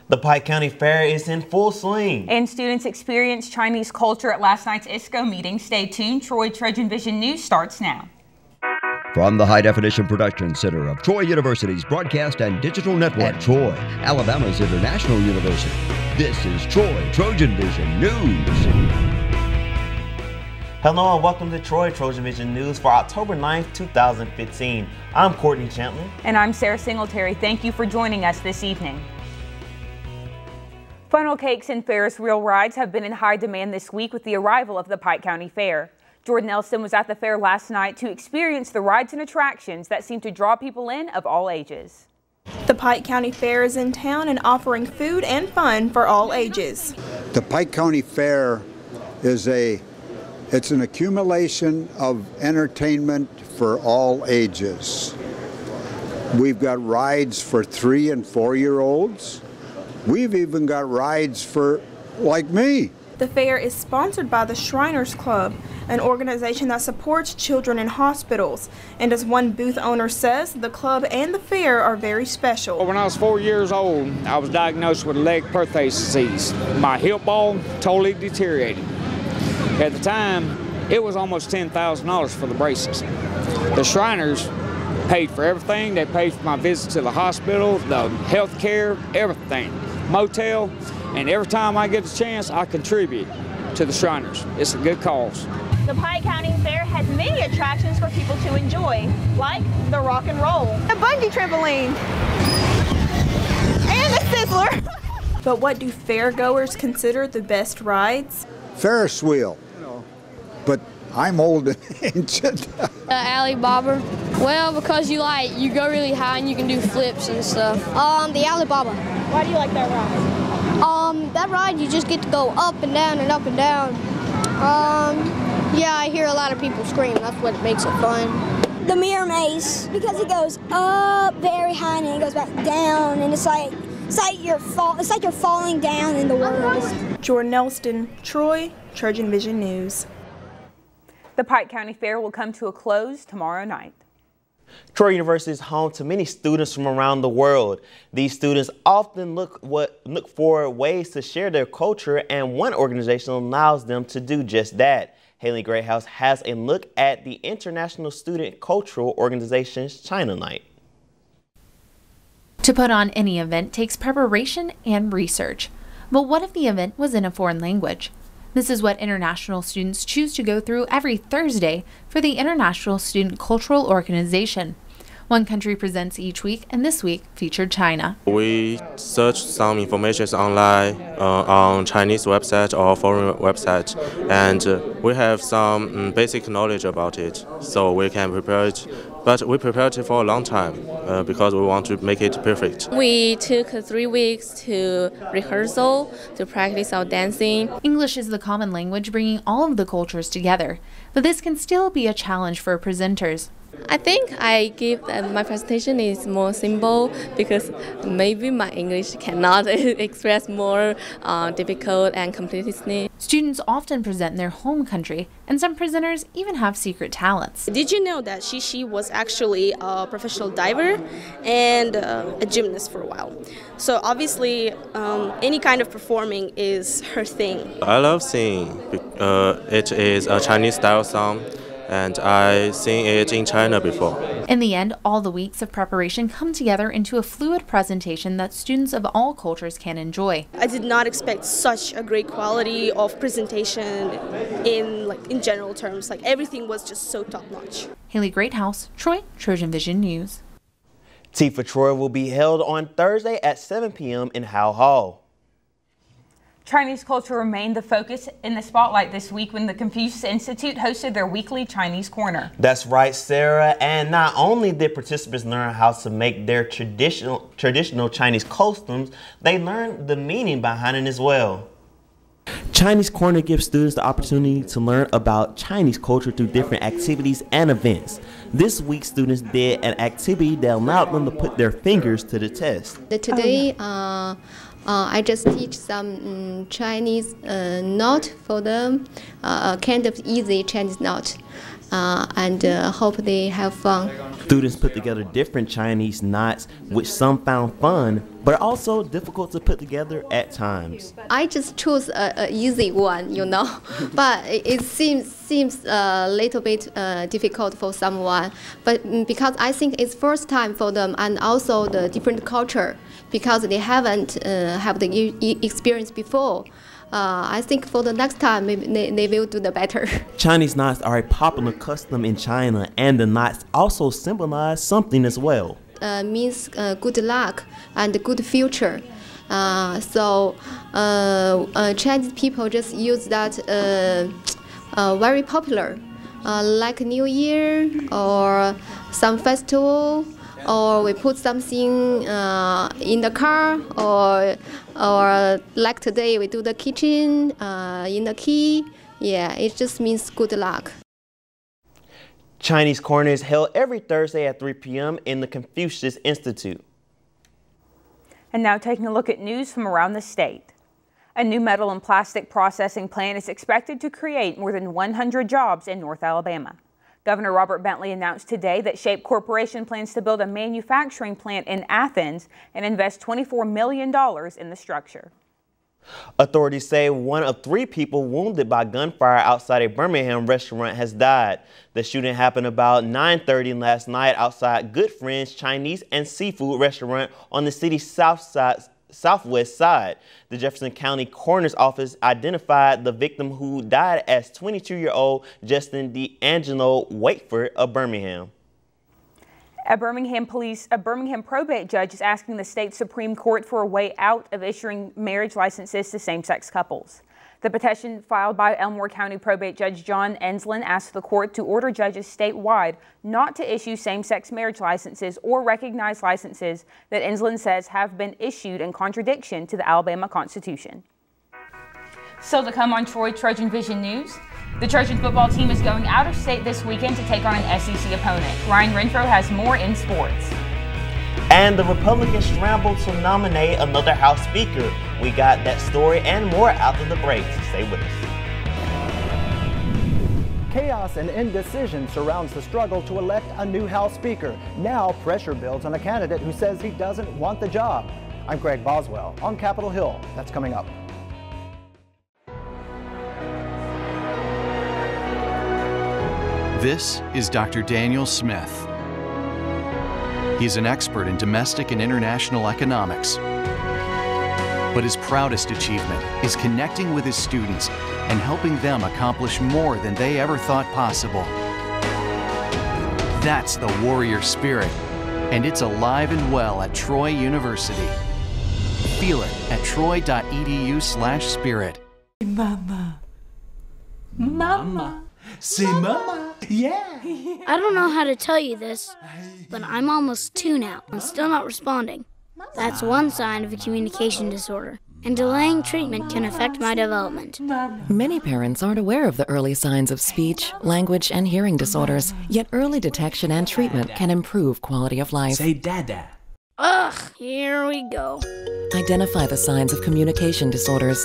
The Pike County Fair is in full swing. And students experienced Chinese culture at last night's ISCO meeting. Stay tuned. TrojanVision News starts now. From the High Definition Production Center of Troy University's Broadcast and Digital Network at Troy, Alabama's International University, this is TrojanVision News. Hello and welcome to TrojanVision News for October 9th, 2015. I'm Courtney Chantley. And I'm Sarah Singletary. Thank you for joining us this evening. Funnel cakes and Ferris wheel rides have been in high demand this week with the arrival of the Pike County Fair. Jordan Nelson was at the fair last night to experience the rides and attractions that seem to draw people in of all ages. The Pike County Fair is in town and offering food and fun for all ages. The Pike County Fair is it's an accumulation of entertainment for all ages. We've got rides for 3- and 4-year-olds. We've even got rides for, like me. The fair is sponsored by the Shriners Club, an organization that supports children in hospitals. And as one booth owner says, the club and the fair are very special. When I was 4 years old, I was diagnosed with leg perthes disease. My hip ball totally deteriorated. At the time, it was almost $10,000 for the braces. The Shriners paid for everything. They paid for my visit to the hospital, the health care, everything, motel. And every time I get a chance, I contribute to the Shriners. It's a good cause. The Pike County Fair has many attractions for people to enjoy, like the rock and roll, a bungee trampoline, and a sizzler. But what do fairgoers consider the best rides? Ferris wheel, but I'm old and ancient. Alibaba. Well, because you go really high and you can do flips and stuff. The Alibaba. Why do you like that ride? That ride, you just get to go up and down and up and down. Yeah, I hear a lot of people scream. That's what makes it fun. The mirror maze, because it goes up very high and then it goes back down, and it's like you're falling down in the world. Jordan Nelson, Troy, TrojanVision News. The Pike County Fair will come to a close tomorrow night. Troy University is home to many students from around the world. These students often look for ways to share their culture, and one organization allows them to do just that. Haley Greathouse has a look at the International Student Cultural Organization's China Night. To put on any event takes preparation and research. But what if the event was in a foreign language? This is what international students choose to go through every Thursday for the International Student Cultural Organization. One country presents each week, and this week featured China. We search some information online on Chinese website or foreign website, and we have some basic knowledge about it, so we can prepare it. But we prepared it for a long time because we want to make it perfect. We took 3 weeks to rehearsal, to practice our dancing. English is the common language bringing all of the cultures together, but this can still be a challenge for presenters. I think my presentation is more simple because maybe my English cannot express more difficult and complexity. Students often present in their home country, and some presenters even have secret talents. Did you know that Shishi was actually a professional diver and a gymnast for a while? So obviously, any kind of performing is her thing. I love singing. It is a Chinese style song, and I sing it in China before. In the end, all the weeks of preparation come together into a fluid presentation that students of all cultures can enjoy. I did not expect such a great quality of presentation in general terms. Everything was just so top-notch. Haley Greathouse, Troy, TrojanVision News. Tea for Troy will be held on Thursday at 7 p.m. in Howe Hall. Chinese culture remained the focus in the spotlight this week when the Confucius Institute hosted their weekly Chinese Corner. That's right, Sarah. And not only did participants learn how to make their traditional Chinese customs, they learned the meaning behind it as well. Chinese Corner gives students the opportunity to learn about Chinese culture through different activities and events. This week, students did an activity that allowed them to put their fingers to the test. Today, I just teach some Chinese note for them, kind of easy Chinese note. and hope they have fun. Students put together different Chinese knots, which some found fun, but also difficult to put together at times. I just chose an easy one, but it seems a little bit difficult for someone. But because I think it's first time for them, and also the different culture, because they haven't have the experience before. I think for the next time, maybe they will do the better. Chinese knots are a popular custom in China, and the knots also symbolize something as well. Means good luck and good future. So Chinese people just use that very popular, like New Year or some festival, or we put something in the car, or like today we do the kitchen in the key. Yeah, it just means good luck. Chinese Corner is held every Thursday at 3 p.m. in the Confucius Institute. And now taking a look at news from around the state. A new metal and plastic processing plant is expected to create more than 100 jobs in North Alabama. Governor Robert Bentley announced today that Shape Corporation plans to build a manufacturing plant in Athens and invest $24 million in the structure. Authorities say one of 3 people wounded by gunfire outside a Birmingham restaurant has died. The shooting happened about 9:30 last night outside Good Friends Chinese and Seafood restaurant on the city's southwest side. The Jefferson County Coroner's Office identified the victim, who died as 22-year-old Justin D'Angelo Wakeford of Birmingham. A Birmingham probate judge is asking the state Supreme Court for a way out of issuing marriage licenses to same-sex couples. The petition filed by Elmore County probate judge John Enslin asked the court to order judges statewide not to issue same-sex marriage licenses or recognize licenses that Enslin says have been issued in contradiction to the Alabama Constitution. Still to come on Troy Trojan Vision News. The Trojan football team is going out of state this weekend to take on an SEC opponent. Ryan Renfro has more in sports. And the Republicans scramble to nominate another House Speaker. We got that story and more after the break. Stay with us. Chaos and indecision surrounds the struggle to elect a new House Speaker. Now pressure builds on a candidate who says he doesn't want the job. I'm Greg Boswell on Capitol Hill. That's coming up. This is Dr. Daniel Smith. He's an expert in domestic and international economics. But his proudest achievement is connecting with his students and helping them accomplish more than they ever thought possible. That's the warrior spirit, and it's alive and well at Troy University. Feel it at troy.edu/spirit. Mama. Mama. Say mama. Yeah. I don't know how to tell you this, but I'm almost 2 now and still not responding. That's one sign of a communication disorder, and delaying treatment can affect my development. Many parents aren't aware of the early signs of speech, language, and hearing disorders, yet early detection and treatment can improve quality of life. Say dada. Ugh, here we go. Identify the signs of communication disorders.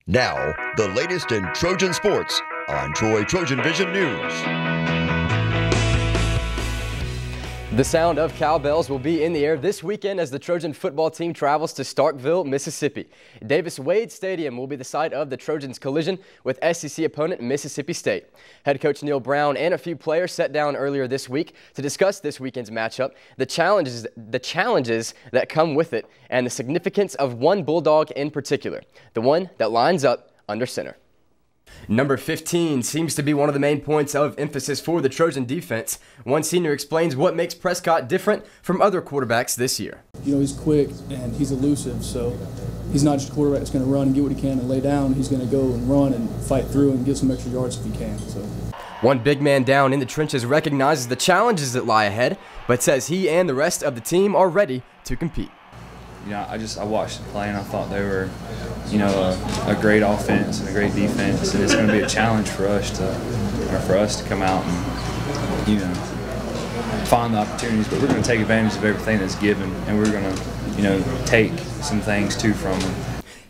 Now, the latest in Trojan sports on Troy Trojan Vision News. The sound of cowbells will be in the air this weekend as the Trojan football team travels to Starkville, Mississippi. Davis-Wade Stadium will be the site of the Trojans' collision with SEC opponent Mississippi State. Head coach Neil Brown and a few players sat down earlier this week to discuss this weekend's matchup, the challenges that come with it, and the significance of one Bulldog in particular, the one that lines up under center. Number 15 seems to be one of the main points of emphasis for the Trojan defense. One senior explains what makes Prescott different from other quarterbacks this year. You know, he's quick and he's elusive, so he's not just a quarterback that's going to run and get what he can and lay down. He's going to go and run and fight through and get some extra yards if he can. So, one big man down in the trenches recognizes the challenges that lie ahead, but says he and the rest of the team are ready to compete. You know, I watched them play and I thought they were, you know, a great offense and a great defense, and it's going to be a challenge for us to come out and, you know, find the opportunities. But we're going to take advantage of everything that's given, and we're going to, you know, take some things too from them.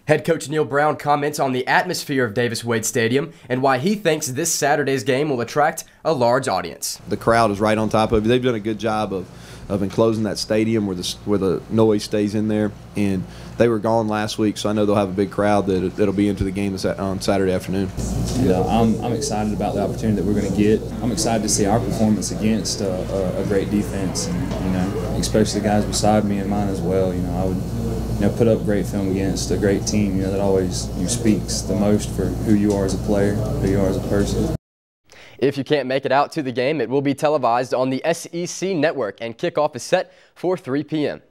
Head coach Neil Brown comments on the atmosphere of Davis-Wade Stadium and why he thinks this Saturday's game will attract a large audience. The crowd is right on top of it. They've done a good job of enclosing that stadium where the noise stays in there, and they were gone last week, so I know they'll have a big crowd that'll be into the game on Saturday afternoon. Yeah, I'm excited about the opportunity that we're going to get. I'm excited to see our performance against a great defense, and especially the guys beside me and mine as well. I would put up great film against a great team. That always speaks the most for who you are as a player, who you are as a person. If you can't make it out to the game, it will be televised on the SEC network, and kickoff is set for 3 p.m.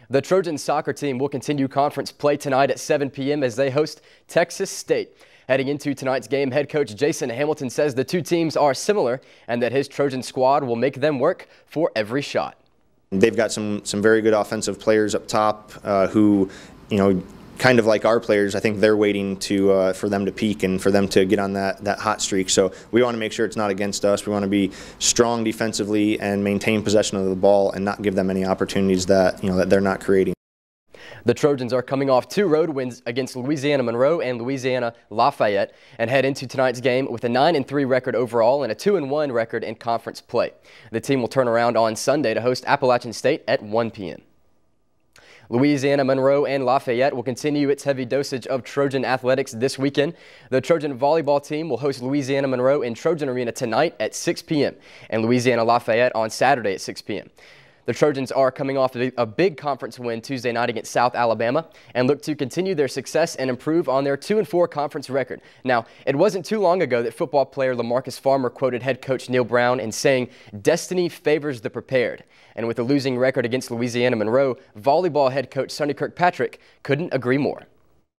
The Trojans soccer team will continue conference play tonight at 7 p.m. as they host Texas State. Heading into tonight's game, head coach Jason Hamilton says the two teams are similar and that his Trojan squad will make them work for every shot. They've got some very good offensive players up top who, kind of like our players. I think they're waiting for them to peak and for them to get on that hot streak. So we want to make sure it's not against us. We want to be strong defensively and maintain possession of the ball and not give them any opportunities that that they're not creating. The Trojans are coming off 2 road wins against Louisiana Monroe and Louisiana Lafayette and head into tonight's game with a 9-3 record overall and a 2-1 record in conference play. The team will turn around on Sunday to host Appalachian State at 1 p.m. Louisiana Monroe and Lafayette will continue its heavy dosage of Trojan athletics this weekend. The Trojan volleyball team will host Louisiana Monroe in Trojan Arena tonight at 6 p.m. and Louisiana Lafayette on Saturday at 6 p.m. The Trojans are coming off a big conference win Tuesday night against South Alabama and look to continue their success and improve on their 2-4 conference record. Now, it wasn't too long ago that football player LaMarcus Farmer quoted head coach Neil Brown in saying, "Destiny favors the prepared." And with a losing record against Louisiana Monroe, volleyball head coach Sonny Kirkpatrick couldn't agree more.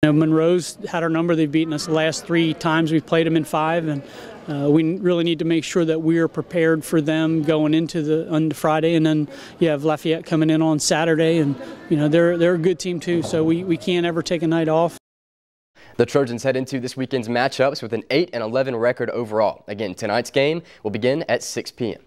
Monroe's had our number. They've beaten us the last 3 times. We've played them in 5, and we really need to make sure that we're prepared for them going into on Friday. And then you have Lafayette coming in on Saturday, and they're a good team too. So we can't ever take a night off. The Trojans head into this weekend's matchups with an 8-11 record overall. Again, tonight's game will begin at 6 p.m.